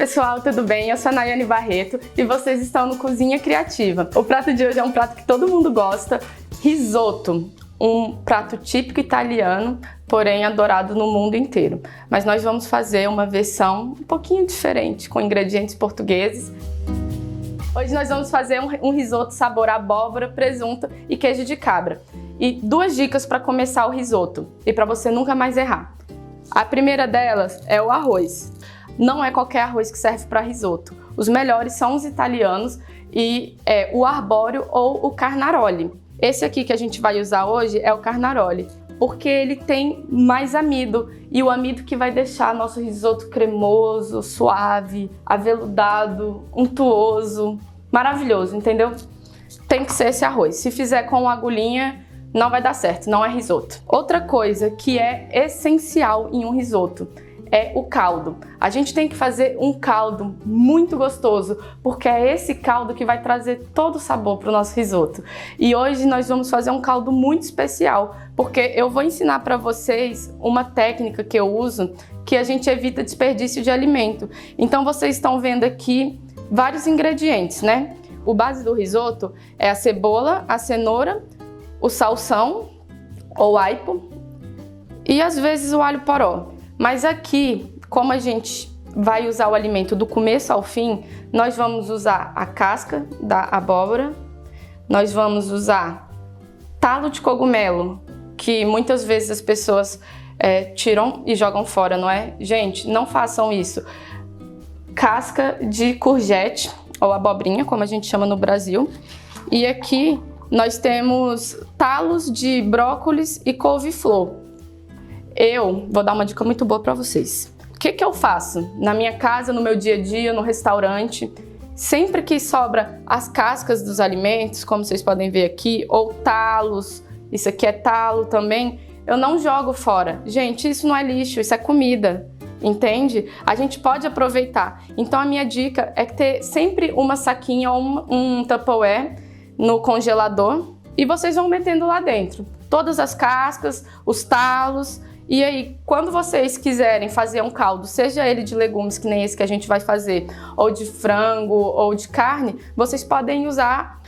pessoal, tudo bem? Eu sou a Nayane Barreto e vocês estão no Cozinha Criativa. O prato de hoje é um prato que todo mundo gosta, risoto, um prato típico italiano, porém adorado no mundo inteiro. Mas nós vamos fazer uma versão um pouquinho diferente, com ingredientes portugueses. Hoje nós vamos fazer um risoto sabor abóbora, presunto e queijo de cabra. E 2 dicas para começar o risoto e para você nunca mais errar. A primeira delas é o arroz. Não é qualquer arroz que serve para risoto. Os melhores são os italianos e o arbóreo ou o carnaroli. Esse aqui que a gente vai usar hoje é o carnaroli, porque ele tem mais amido e o amido que vai deixar nosso risoto cremoso, suave, aveludado, untuoso, maravilhoso, entendeu? Tem que ser esse arroz. Se fizer com agulhinha, não vai dar certo, não é risoto. Outra coisa que é essencial em um risoto é o caldo. A gente tem que fazer um caldo muito gostoso, porque é esse caldo que vai trazer todo o sabor para o nosso risoto. E hoje nós vamos fazer um caldo muito especial, porque eu vou ensinar para vocês uma técnica que eu uso, que a gente evita desperdício de alimento. Então vocês estão vendo aqui vários ingredientes, né? O base do risoto é a cebola, a cenoura, o salsão ou aipo e às vezes o alho poró. Mas aqui, como a gente vai usar o alimento do começo ao fim, nós vamos usar a casca da abóbora, nós vamos usar talo de cogumelo, que muitas vezes as pessoas tiram e jogam fora, não é? Gente, não façam isso. Casca de courgette, ou abobrinha, como a gente chama no Brasil. E aqui nós temos talos de brócolis e couve-flor. Eu vou dar uma dica muito boa para vocês. O que eu faço? Na minha casa, no meu dia a dia, no restaurante, sempre que sobra as cascas dos alimentos, como vocês podem ver aqui, ou talos, isso aqui é talo também, eu não jogo fora. Gente, isso não é lixo, isso é comida, entende? A gente pode aproveitar. Então a minha dica é ter sempre uma saquinha ou um Tupperware no congelador e vocês vão metendo lá dentro todas as cascas, os talos. E aí, quando vocês quiserem fazer um caldo, seja ele de legumes, que nem esse que a gente vai fazer, ou de frango, ou de carne, vocês podem usar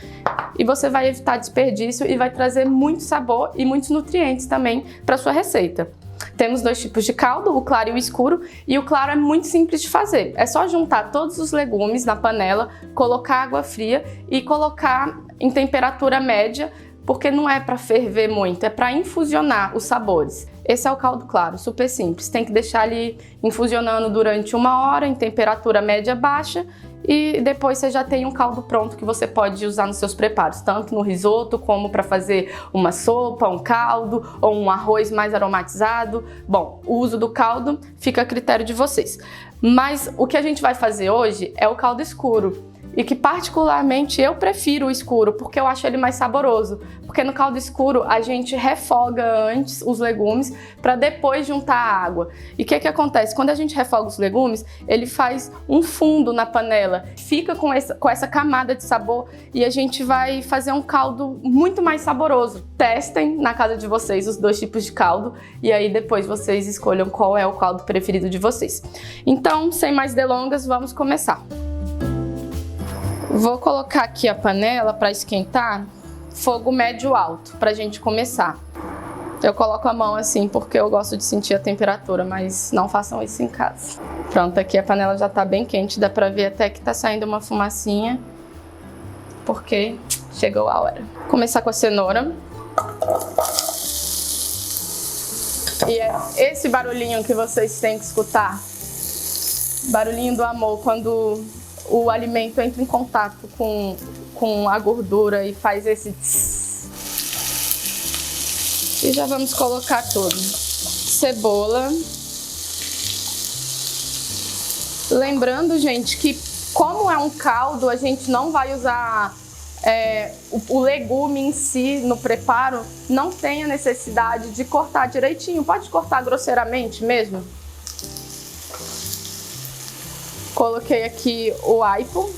e você vai evitar desperdício e vai trazer muito sabor e muitos nutrientes também para sua receita. Temos 2 tipos de caldo, o claro e o escuro, e o claro é muito simples de fazer. É só juntar todos os legumes na panela, colocar água fria e colocar em temperatura média, porque não é para ferver muito, é para infusionar os sabores. Esse é o caldo claro, super simples. Tem que deixar ali infusionando durante 1 hora em temperatura média baixa e depois você já tem um caldo pronto que você pode usar nos seus preparos, tanto no risoto como para fazer uma sopa, um caldo ou um arroz mais aromatizado. Bom, o uso do caldo fica a critério de vocês. Mas o que a gente vai fazer hoje é o caldo escuro. E que particularmente eu prefiro o escuro, porque eu acho ele mais saboroso. Porque no caldo escuro a gente refoga antes os legumes para depois juntar a água. E o que acontece? Quando a gente refoga os legumes, ele faz um fundo na panela, fica com essa camada de sabor e a gente vai fazer um caldo muito mais saboroso. Testem na casa de vocês os 2 tipos de caldo e aí depois vocês escolham qual é o caldo preferido de vocês. Então, sem mais delongas, vamos começar. Vou colocar aqui a panela para esquentar, fogo médio alto, para a gente começar. Eu coloco a mão assim porque eu gosto de sentir a temperatura, mas não façam isso em casa. Pronto, aqui a panela já está bem quente, dá para ver até que está saindo uma fumacinha, porque chegou a hora. Vou começar com a cenoura. E é esse barulhinho que vocês têm que escutar, barulhinho do amor, quando o alimento entra em contato com a gordura e faz esse tss. E já vamos colocar tudo. Cebola. Lembrando, gente, que como é um caldo, a gente não vai usar o legume em si no preparo, não tem a necessidade de cortar direitinho. Pode cortar grosseiramente mesmo. Coloquei aqui o aipo,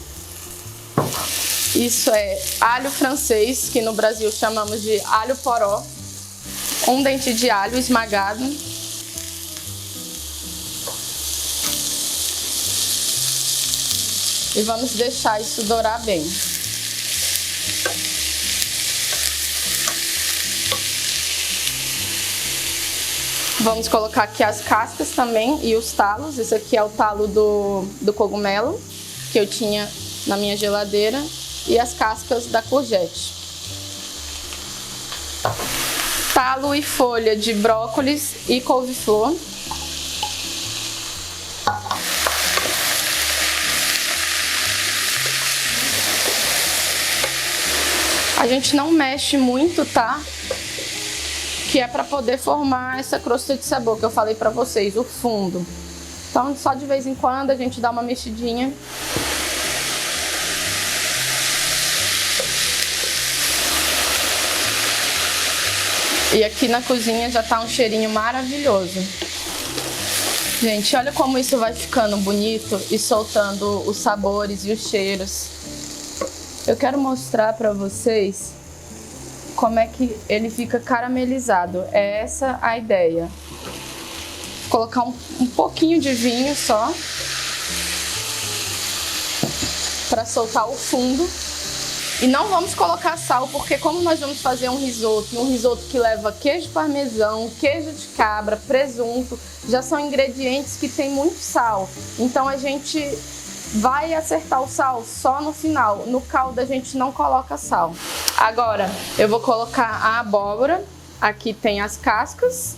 isso é alho francês, que no Brasil chamamos de alho poró, 1 dente de alho esmagado, e vamos deixar isso dourar bem. Vamos colocar aqui as cascas também e os talos. Esse aqui é o talo do cogumelo que eu tinha na minha geladeira e as cascas da courgette. Talo e folha de brócolis e couve-flor. A gente não mexe muito, tá? Que é para poder formar essa crosta de sabor que eu falei para vocês, o fundo. Então, só de vez em quando a gente dá uma mexidinha. E aqui na cozinha já tá um cheirinho maravilhoso. Gente, olha como isso vai ficando bonito e soltando os sabores e os cheiros. Eu quero mostrar para vocês como é que ele fica caramelizado. É essa a ideia. Vou colocar um pouquinho de vinho só para soltar o fundo. E não vamos colocar sal, porque como nós vamos fazer um risoto que leva queijo parmesão, queijo de cabra, presunto, já são ingredientes que tem muito sal. Então a gente vai acertar o sal só no final. No caldo a gente não coloca sal. Agora eu vou colocar a abóbora. Aqui tem as cascas.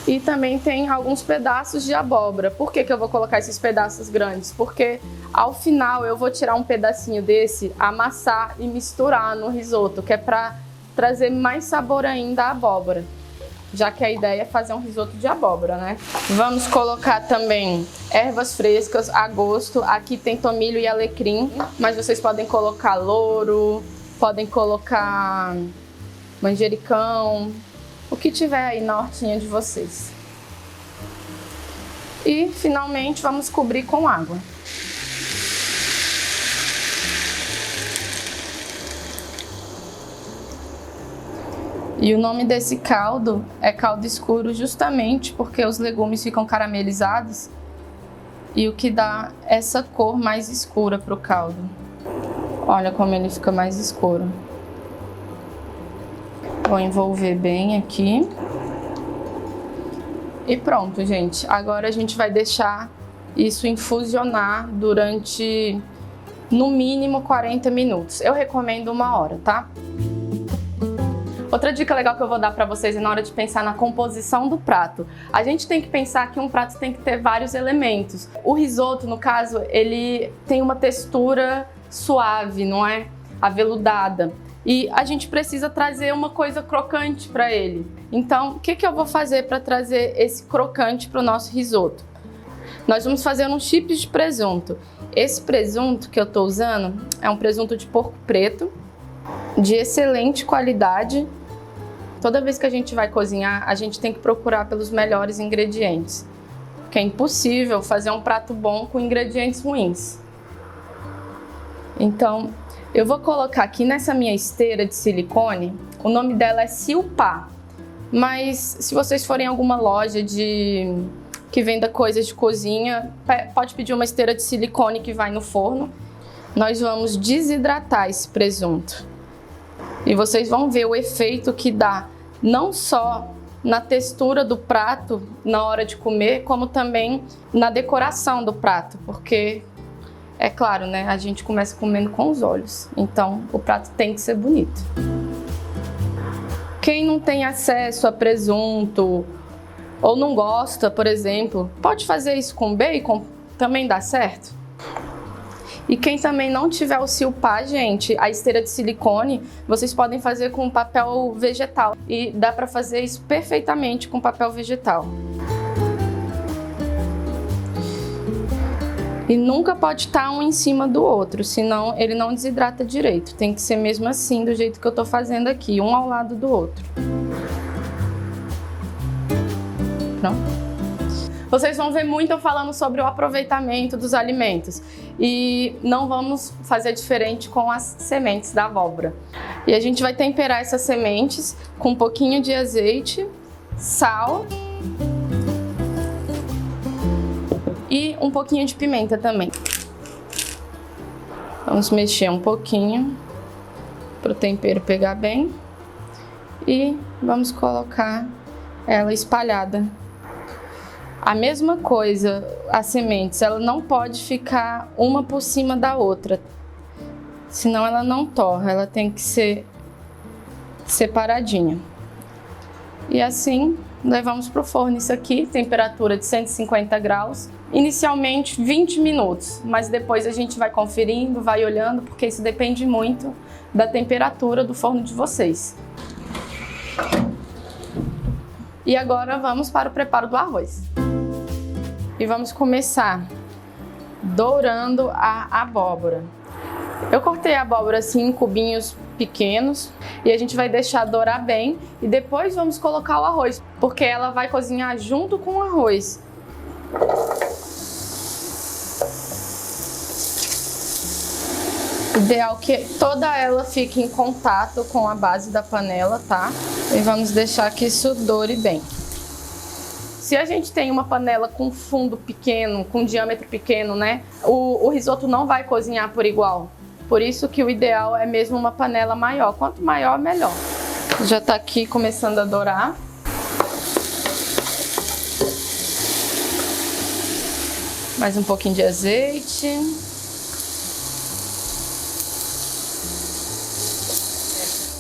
E também tem alguns pedaços de abóbora. Por que eu vou colocar esses pedaços grandes? Porque ao final eu vou tirar um pedacinho desse, amassar e misturar no risoto, que é para trazer mais sabor ainda à abóbora. Já que a ideia é fazer um risoto de abóbora, né? Vamos colocar também ervas frescas a gosto. Aqui tem tomilho e alecrim, mas vocês podem colocar louro, podem colocar manjericão, o que tiver aí na hortinha de vocês. E finalmente vamos cobrir com água. E o nome desse caldo é caldo escuro justamente porque os legumes ficam caramelizados e o que dá essa cor mais escura para o caldo. Olha como ele fica mais escuro. Vou envolver bem aqui. E pronto, gente. Agora a gente vai deixar isso infusionar durante, no mínimo, 40 minutos. Eu recomendo 1 hora, tá? Outra dica legal que eu vou dar para vocês é na hora de pensar na composição do prato. A gente tem que pensar que um prato tem que ter vários elementos. O risoto, no caso, ele tem uma textura suave, não é? Aveludada. E a gente precisa trazer uma coisa crocante para ele. Então, o que eu vou fazer para trazer esse crocante para o nosso risoto? Nós vamos fazer uns chips de presunto. Esse presunto que eu estou usando é um presunto de porco preto, de excelente qualidade. Toda vez que a gente vai cozinhar, a gente tem que procurar pelos melhores ingredientes. Porque é impossível fazer um prato bom com ingredientes ruins. Então, eu vou colocar aqui nessa minha esteira de silicone, o nome dela é Silpá. Mas se vocês forem em alguma loja que venda coisas de cozinha, pode pedir uma esteira de silicone que vai no forno. Nós vamos desidratar esse presunto. E vocês vão ver o efeito que dá, não só na textura do prato na hora de comer, como também na decoração do prato, porque é claro, né? A gente começa comendo com os olhos, então o prato tem que ser bonito. Quem não tem acesso a presunto ou não gosta, por exemplo, pode fazer isso com bacon, também dá certo. E quem também não tiver o Silpá, gente, a esteira de silicone, vocês podem fazer com papel vegetal. E dá para fazer isso perfeitamente com papel vegetal. E nunca pode estar um em cima do outro, senão ele não desidrata direito. Tem que ser mesmo assim, do jeito que eu tô fazendo aqui, um ao lado do outro. Pronto. Vocês vão ver muito eu falando sobre o aproveitamento dos alimentos. E não vamos fazer diferente com as sementes da abóbora. E a gente vai temperar essas sementes com um pouquinho de azeite, sal e um pouquinho de pimenta também. Vamos mexer um pouquinho para o tempero pegar bem e vamos colocar ela espalhada. A mesma coisa, as sementes, ela não pode ficar uma por cima da outra, senão ela não torra, ela tem que ser separadinha. E assim levamos para o forno. Isso aqui, temperatura de 150 graus, inicialmente 20 minutos, mas depois a gente vai conferindo, vai olhando, porque isso depende muito da temperatura do forno de vocês. E agora vamos para o preparo do arroz. E vamos começar dourando a abóbora. Eu cortei a abóbora assim em cubinhos pequenos e a gente vai deixar dourar bem e depois vamos colocar o arroz, porque ela vai cozinhar junto com o arroz. Ideal que toda ela fique em contato com a base da panela, tá? E vamos deixar que isso doure bem. Se a gente tem uma panela com fundo pequeno, com diâmetro pequeno, né? O risoto não vai cozinhar por igual. Por isso que o ideal é mesmo uma panela maior. Quanto maior, melhor. Já tá aqui começando a dourar. Mais um pouquinho de azeite.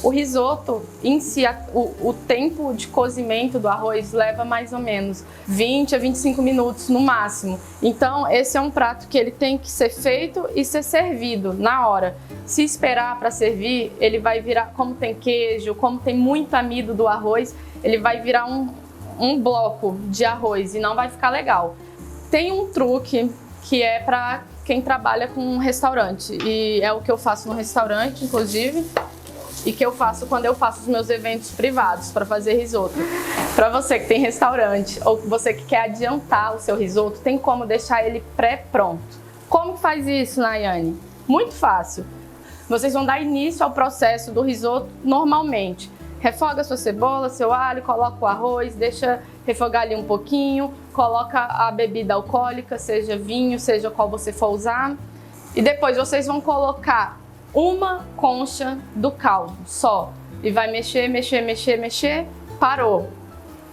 O risoto em si, o tempo de cozimento do arroz leva mais ou menos 20 a 25 minutos no máximo. Então esse é um prato que ele tem que ser feito e ser servido na hora. Se esperar para servir, ele vai virar, como tem queijo, como tem muito amido do arroz, ele vai virar um bloco de arroz e não vai ficar legal. Tem um truque que é para quem trabalha com um restaurante e é o que eu faço no restaurante, inclusive. E que eu faço quando eu faço os meus eventos privados para fazer risoto. Para você que tem restaurante ou você que quer adiantar o seu risoto, tem como deixar ele pré-pronto. Como que faz isso, Nayane? Muito fácil. Vocês vão dar início ao processo do risoto normalmente. Refoga sua cebola, seu alho, coloca o arroz, deixa refogar ali um pouquinho, coloca a bebida alcoólica, seja vinho, seja qual você for usar. E depois vocês vão colocar uma concha do caldo só e vai mexer, mexer, mexer, mexer, parou.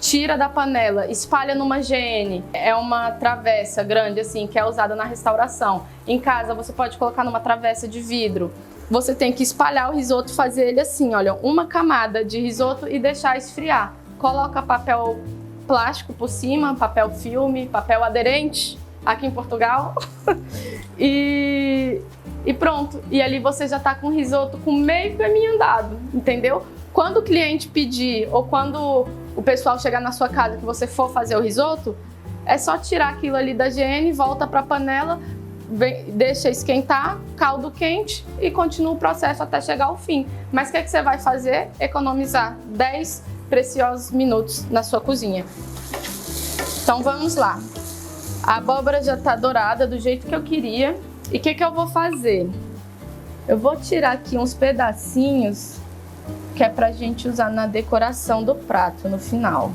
Tira da panela, espalha numa GN, é uma travessa grande assim que é usada na restauração. Em casa você pode colocar numa travessa de vidro. Você tem que espalhar o risoto, fazer ele assim, olha, uma camada de risoto e deixar esfriar. Coloca papel plástico por cima, papel filme, papel aderente, aqui em Portugal. E pronto, e ali você já tá com o risoto com meio caminho andado, entendeu? Quando o cliente pedir ou quando o pessoal chegar na sua casa que você for fazer o risoto, é só tirar aquilo ali da GN, volta para a panela, deixa esquentar, caldo quente e continua o processo até chegar ao fim. Mas o que você vai fazer? Economizar 10 preciosos minutos na sua cozinha. Então vamos lá. A abóbora já está dourada do jeito que eu queria. E o que eu vou fazer? Eu vou tirar aqui uns pedacinhos que é pra gente usar na decoração do prato no final.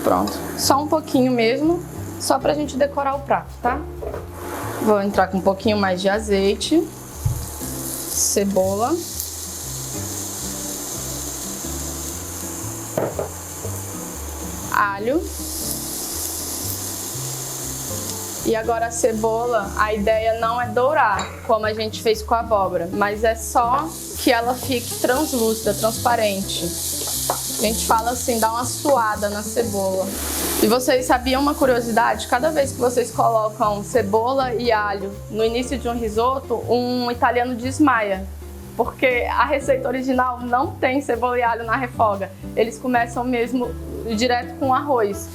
Pronto, só um pouquinho mesmo, só pra gente decorar o prato, tá? Vou entrar com um pouquinho mais de azeite, cebola. Alho. E agora a cebola, a ideia não é dourar, como a gente fez com a abóbora, mas é só que ela fique translúcida, transparente. A gente fala assim, dá uma suada na cebola. E vocês sabiam uma curiosidade? Cada vez que vocês colocam cebola e alho no início de um risoto, um italiano desmaia. Porque a receita original não tem cebola e alho na refoga. Eles começam mesmo direto com arroz.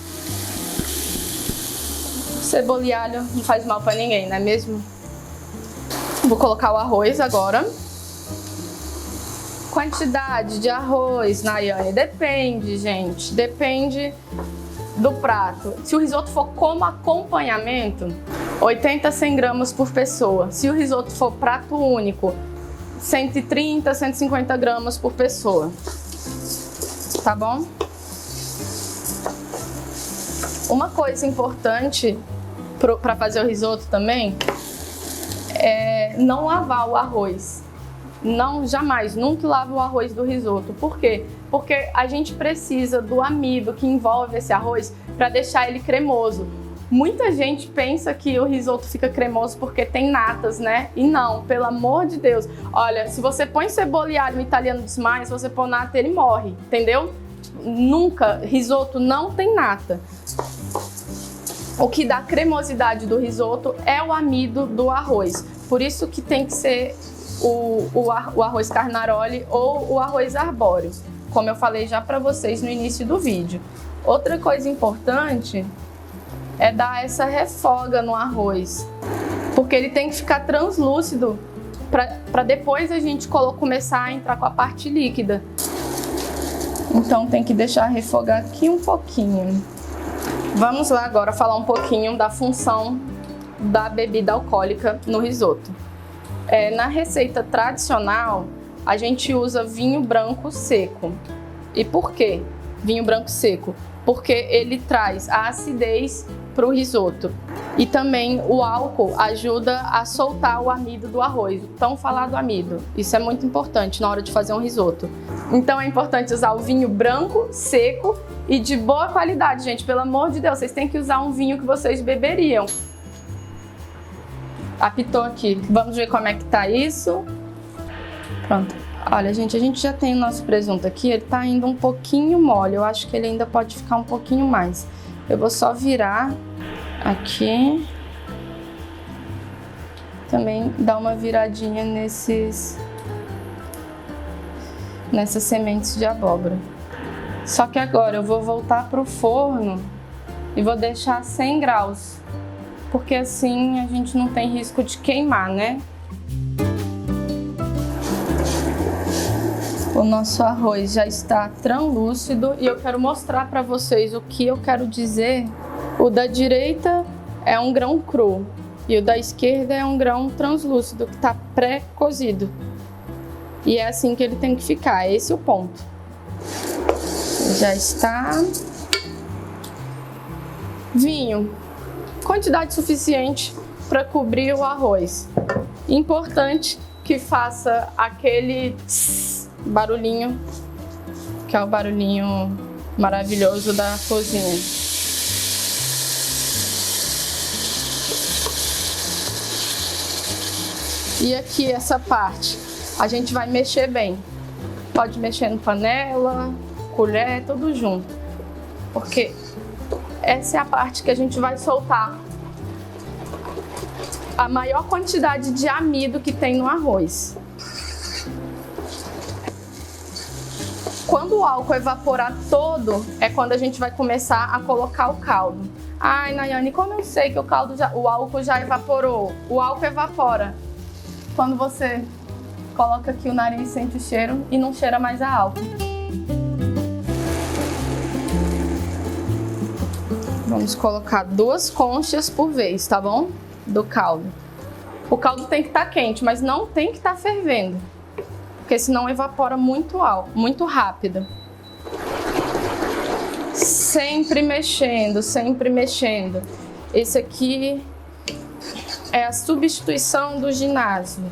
Cebola e alho não faz mal pra ninguém, não é mesmo? Vou colocar o arroz agora. Quantidade de arroz, Nayane, depende, gente. Depende do prato. Se o risoto for como acompanhamento, 80 a 100 gramas por pessoa. Se o risoto for prato único, 130 a 150 gramas por pessoa. Tá bom? Uma coisa importante para fazer o risoto também é não lavar o arroz. Não, jamais, nunca lave o arroz do risoto. Por quê? Porque a gente precisa do amido que envolve esse arroz para deixar ele cremoso. Muita gente pensa que o risoto fica cremoso porque tem natas, né? E não, pelo amor de Deus. Olha, se você põe cebola e alho no italiano desmaia, se você pôr nata, ele morre, entendeu? Nunca, risoto não tem nata. O que dá cremosidade do risoto é o amido do arroz. Por isso que tem que ser o arroz carnaroli ou o arroz arbóreo, como eu falei já para vocês no início do vídeo. Outra coisa importante é dar essa refoga no arroz, porque ele tem que ficar translúcido para depois a gente começar a entrar com a parte líquida. Então tem que deixar refogar aqui um pouquinho. Vamos lá agora falar um pouquinho da função da bebida alcoólica no risoto. Na receita tradicional, a gente usa vinho branco seco. E por quê vinho branco seco? Porque ele traz a acidez para o risoto. E também o álcool ajuda a soltar o amido do arroz, o tão falado amido. Isso é muito importante na hora de fazer um risoto. Então é importante usar o vinho branco, seco e de boa qualidade, gente. Pelo amor de Deus, vocês têm que usar um vinho que vocês beberiam. Apitou aqui. Vamos ver como é que tá isso. Pronto. Olha, gente, a gente já tem o nosso presunto aqui. Ele tá ainda um pouquinho mole. Eu acho que ele ainda pode ficar um pouquinho mais. Eu vou só virar aqui. Também dar uma viradinha nessas sementes de abóbora. Só que agora eu vou voltar pro forno e vou deixar 100 graus. Porque assim a gente não tem risco de queimar, né? O nosso arroz já está translúcido e eu quero mostrar para vocês o que eu quero dizer. O da direita é um grão cru e o da esquerda é um grão translúcido que está pré-cozido. E é assim que ele tem que ficar, esse é o ponto. Já está. Vinho. Quantidade suficiente para cobrir o arroz. Importante que faça aquele barulhinho, que é o barulhinho maravilhoso da cozinha. E aqui essa parte, a gente vai mexer bem. Pode mexer no panela, colher, tudo junto. Porque essa é a parte que a gente vai soltar a maior quantidade de amido que tem no arroz. Quando o álcool evaporar todo, é quando a gente vai começar a colocar o caldo. Ai, Nayane, como eu sei que o álcool já evaporou? O álcool evapora quando você coloca aqui o nariz, sente o cheiro e não cheira mais a álcool. Vamos colocar 2 conchas por vez, tá bom? Do caldo. O caldo tem que estar quente, mas não tem que estar fervendo, porque senão evapora muito rápido. Sempre mexendo, sempre mexendo. Esse aqui é a substituição do ginásio.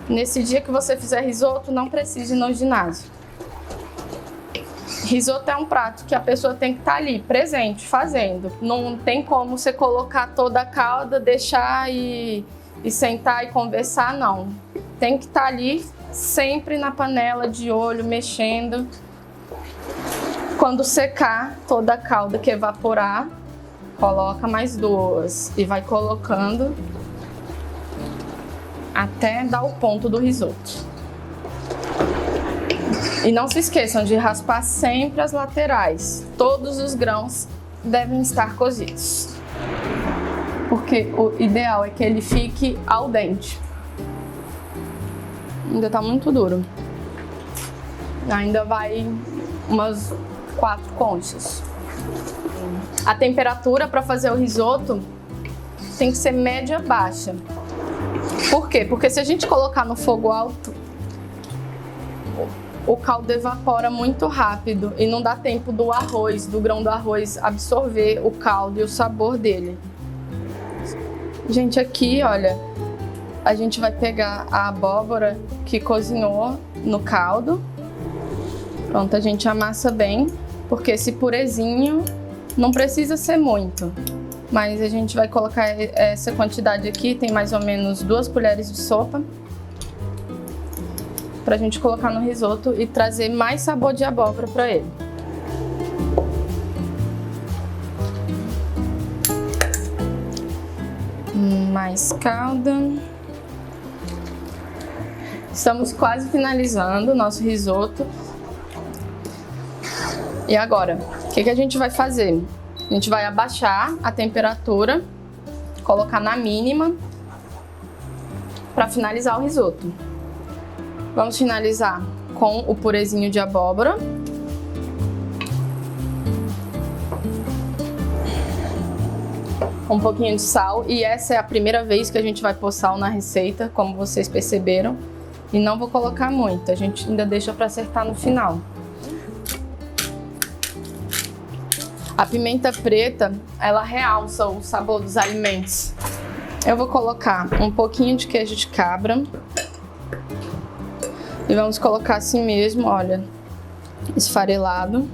Nesse dia que você fizer risoto, não precise ir no ginásio. Risoto é um prato que a pessoa tem que estar ali, presente, fazendo. Não tem como você colocar toda a calda, deixar e sentar e conversar, não. Tem que estar ali, sempre na panela, de olho, mexendo. Quando secar toda a calda que evaporar, coloca mais 2 e vai colocando até dar o ponto do risoto. E não se esqueçam de raspar sempre as laterais. Todos os grãos devem estar cozidos, porque o ideal é que ele fique al dente. Ainda tá muito duro. Ainda vai umas 4 conchas. A temperatura para fazer o risoto tem que ser média baixa. Por quê? Porque se a gente colocar no fogo alto, o caldo evapora muito rápido e não dá tempo do arroz, do grão do arroz, absorver o caldo e o sabor dele. Gente, aqui, olha, a gente vai pegar a abóbora que cozinhou no caldo. Pronto, a gente amassa bem, porque esse purezinho não precisa ser muito. Mas a gente vai colocar essa quantidade aqui, tem mais ou menos 2 colheres de sopa. Pra gente colocar no risoto e trazer mais sabor de abóbora pra ele. Mais calda. Estamos quase finalizando o nosso risoto. E agora, o que a gente vai fazer? A gente vai abaixar a temperatura, colocar na mínima para finalizar o risoto. Vamos finalizar com o purezinho de abóbora. Um pouquinho de sal, e essa é a primeira vez que a gente vai pôr sal na receita, como vocês perceberam. E não vou colocar muito, a gente ainda deixa para acertar no final. A pimenta preta, ela realça o sabor dos alimentos. Eu vou colocar um pouquinho de queijo de cabra. E vamos colocar assim mesmo, olha, esfarelado.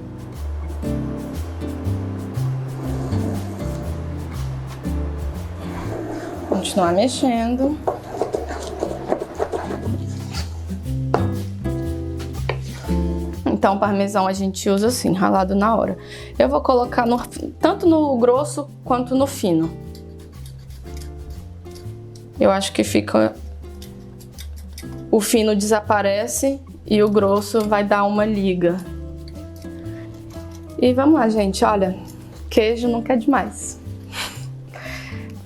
Continuar mexendo. Então, o parmesão a gente usa assim, ralado na hora. Eu vou colocar tanto no grosso quanto no fino. Eu acho que fica... O fino desaparece e o grosso vai dar uma liga. E vamos lá, gente, olha, queijo nunca é demais.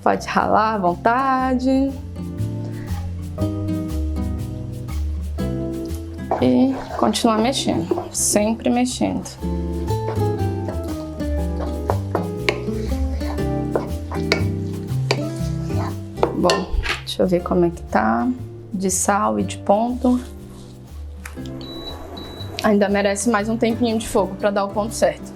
Pode ralar à vontade. E continuar mexendo, sempre mexendo. Bom, deixa eu ver como é que tá. De sal e de ponto. Ainda merece mais um tempinho de fogo para dar o ponto certo.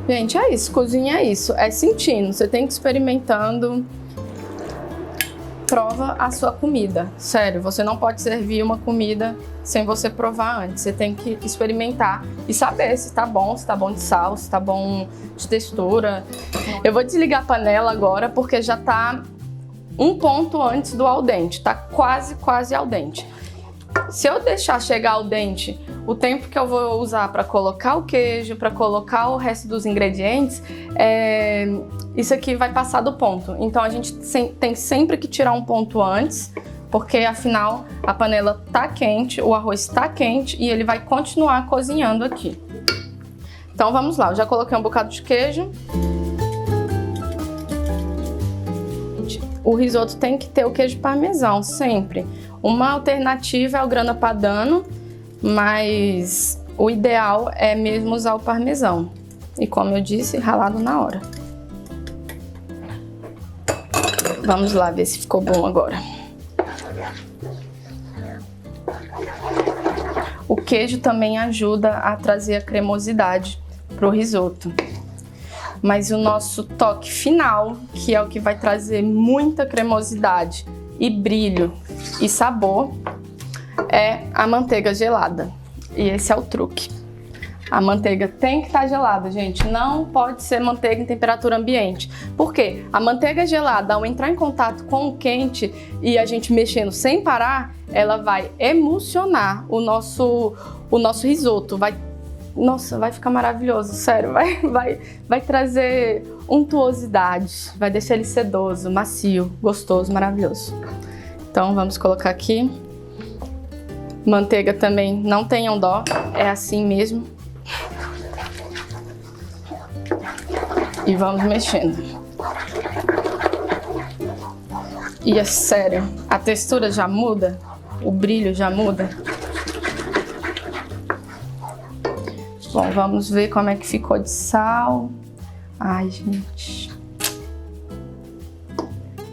Gente, é isso, cozinha é isso, é sentindo, você tem que ir experimentando. Prova a sua comida, sério, você não pode servir uma comida sem você provar antes, você tem que experimentar e saber se tá bom de sal, se tá bom de textura. Eu vou desligar a panela agora porque já tá um ponto antes do al dente, tá quase al dente. Se eu deixar chegar ao dente, o tempo que eu vou usar para colocar o queijo, para colocar o resto dos ingredientes, isso aqui vai passar do ponto. Então a gente tem sempre que tirar um ponto antes, porque afinal a panela tá quente, o arroz tá quente e ele vai continuar cozinhando aqui. Então vamos lá, eu já coloquei um bocado de queijo. O risoto tem que ter o queijo parmesão, sempre. Uma alternativa é o grana padano, mas o ideal é mesmo usar o parmesão. E como eu disse, ralado na hora. Vamos lá ver se ficou bom agora. O queijo também ajuda a trazer a cremosidade para o risoto. Mas o nosso toque final, que é o que vai trazer muita cremosidade e brilho e sabor, é a manteiga gelada. E esse é o truque. A manteiga tem que estar gelada, gente. Não pode ser manteiga em temperatura ambiente. Por quê? A manteiga gelada, ao entrar em contato com o quente e a gente mexendo sem parar, ela vai emulsionar o nosso risoto. Nossa, vai ficar maravilhoso, sério. Vai trazer untuosidade, vai deixar ele sedoso, macio, gostoso, maravilhoso. Então vamos colocar aqui. Manteiga também, não tenham dó, é assim mesmo. E vamos mexendo. E é sério, a textura já muda, o brilho já muda. Bom, vamos ver como é que ficou de sal. Ai, gente.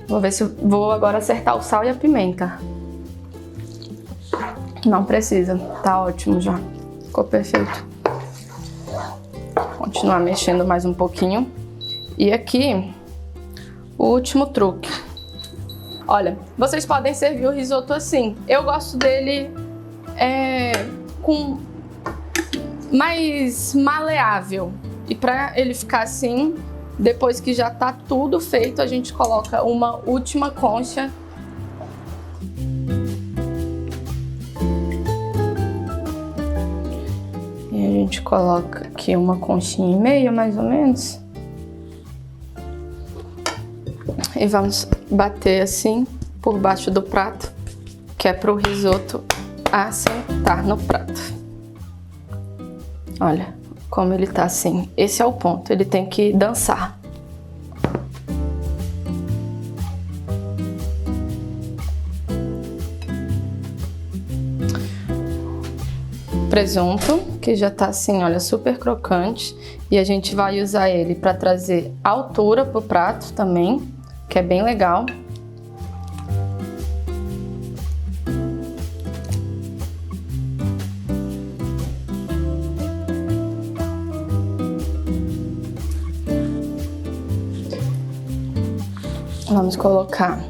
Vou ver se eu vou agora acertar o sal e a pimenta. Não precisa, tá ótimo já. Ficou perfeito. Continuar mexendo mais um pouquinho. E aqui, o último truque. Olha, vocês podem servir o risoto assim. Eu gosto dele com mais maleável. E para ele ficar assim, depois que já tá tudo feito, a gente coloca uma última concha. E a gente coloca aqui uma conchinha e meia, mais ou menos. E vamos bater assim por baixo do prato, que é para o risoto assentar no prato. Olha como ele tá assim. Esse é o ponto, ele tem que dançar. Presunto, que já tá assim, olha, super crocante. E a gente vai usar ele para trazer altura pro prato também, que é bem legal. Vamos colocar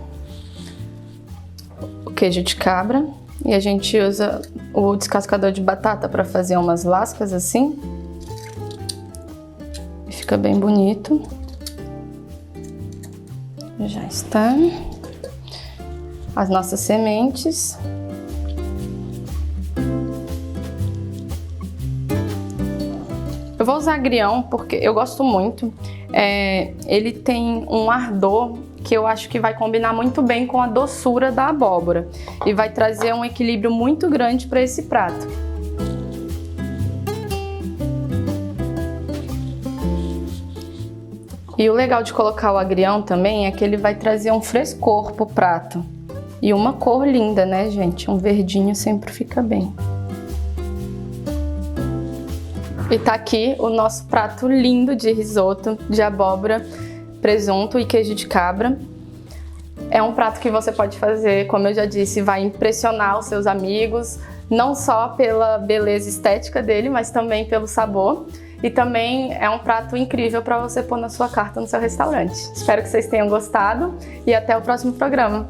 o queijo de cabra e a gente usa o descascador de batata para fazer umas lascas assim. E fica bem bonito. Já está. As nossas sementes. Eu vou usar agrião porque eu gosto muito. Ele tem um ardor que eu acho que vai combinar muito bem com a doçura da abóbora e vai trazer um equilíbrio muito grande para esse prato. E o legal de colocar o agrião também é que ele vai trazer um frescor pro prato e uma cor linda, né, gente? Um verdinho sempre fica bem. E tá aqui o nosso prato lindo de risoto de abóbora, presunto e queijo de cabra. É um prato que você pode fazer, como eu já disse, vai impressionar os seus amigos, não só pela beleza estética dele, mas também pelo sabor. E também é um prato incrível para você pôr na sua carta no seu restaurante. Espero que vocês tenham gostado e até o próximo programa.